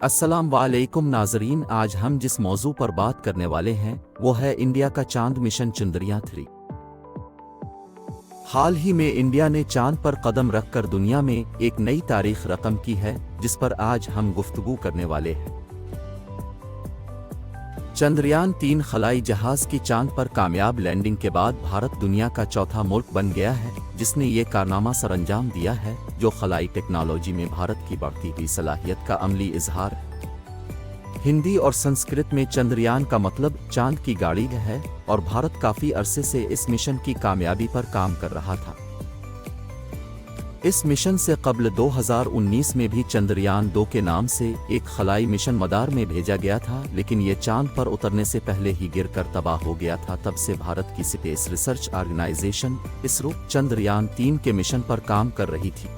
السلام علیکم ناظرین، آج ہم جس موضوع پر بات کرنے والے ہیں وہ ہے انڈیا کا چاند مشن چندریان-3۔ حال ہی میں انڈیا نے چاند پر قدم رکھ کر دنیا میں ایک نئی تاریخ رقم کی ہے، جس پر آج ہم گفتگو کرنے والے ہیں۔ چندریان-3 خلائی جہاز کی چاند پر کامیاب لینڈنگ کے بعد بھارت دنیا کا چوتھا ملک بن گیا ہے جس نے یہ کارنامہ سر انجام دیا ہے، جو خلائی ٹیکنالوجی میں بھارت کی بڑھتی ہوئی صلاحیت کا عملی اظہار ہے۔ ہندی اور سنسکرت میں چندریان کا مطلب چاند کی گاڑی ہے، اور بھارت کافی عرصے سے اس مشن کی کامیابی پر کام کر رہا تھا۔ اس مشن سے قبل 2019 میں بھی چندریان-2 کے نام سے ایک خلائی مشن مدار میں بھیجا گیا تھا، لیکن یہ چاند پر اترنے سے پہلے ہی گر کر تباہ ہو گیا تھا۔ تب سے بھارت کی اسپیس ریسرچ آرگنائزیشن اسرو چندریان-3 کے مشن پر کام کر رہی تھی۔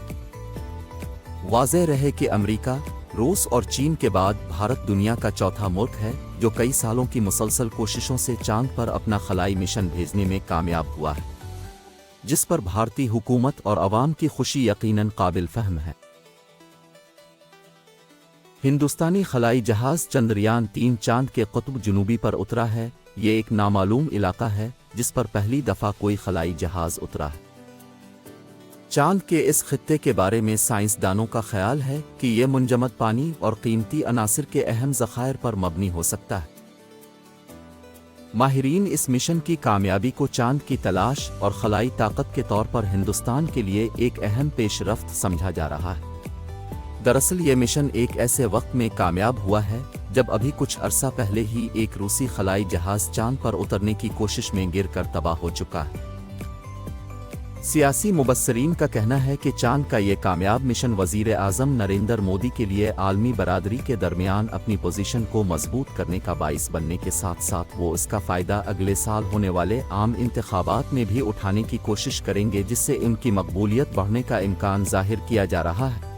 واضح رہے کہ امریکہ، روس اور چین کے بعد بھارت دنیا کا چوتھا ملک ہے جو کئی سالوں کی مسلسل کوششوں سے چاند پر اپنا خلائی مشن بھیجنے میں کامیاب ہوا ہے، جس پر بھارتی حکومت اور عوام کی خوشی یقیناً قابل فہم ہے۔ ہندوستانی خلائی جہاز چندریان-3 چاند کے قطب جنوبی پر اترا ہے۔ یہ ایک نامعلوم علاقہ ہے جس پر پہلی دفعہ کوئی خلائی جہاز اترا ہے۔ چاند کے اس خطے کے بارے میں سائنسدانوں کا خیال ہے کہ یہ منجمد پانی اور قیمتی عناصر کے اہم ذخائر پر مبنی ہو سکتا ہے۔ ماہرین اس مشن کی کامیابی کو چاند کی تلاش اور خلائی طاقت کے طور پر ہندوستان کے لیے ایک اہم پیش رفت سمجھا جا رہا ہے۔ دراصل یہ مشن ایک ایسے وقت میں کامیاب ہوا ہے جب ابھی کچھ عرصہ پہلے ہی ایک روسی خلائی جہاز چاند پر اترنے کی کوشش میں گر کر تباہ ہو چکا ہے۔ سیاسی مبصرین کا کہنا ہے کہ چاند کا یہ کامیاب مشن وزیر اعظم نریندر مودی کے لیے عالمی برادری کے درمیان اپنی پوزیشن کو مضبوط کرنے کا باعث بننے کے ساتھ ساتھ وہ اس کا فائدہ اگلے سال ہونے والے عام انتخابات میں بھی اٹھانے کی کوشش کریں گے، جس سے ان کی مقبولیت بڑھنے کا امکان ظاہر کیا جا رہا ہے۔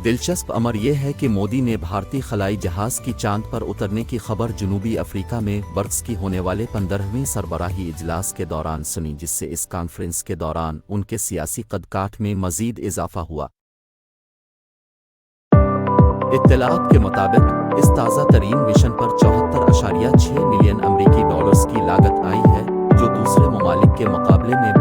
دلچسپ امر یہ ہے کہ مودی نے بھارتی خلائی جہاز کی چاند پر اترنے کی خبر جنوبی افریقہ میں برکس کی ہونے والے 15ویں سربراہی اجلاس کے دوران سنی، جس سے اس کانفرنس کے دوران ان کے سیاسی قد کاٹ میں مزید اضافہ ہوا۔ اطلاعات کے مطابق اس تازہ ترین مشن پر 74.6 ملین امریکی ڈالرز کی لاگت آئی ہے، جو دوسرے ممالک کے مقابلے میں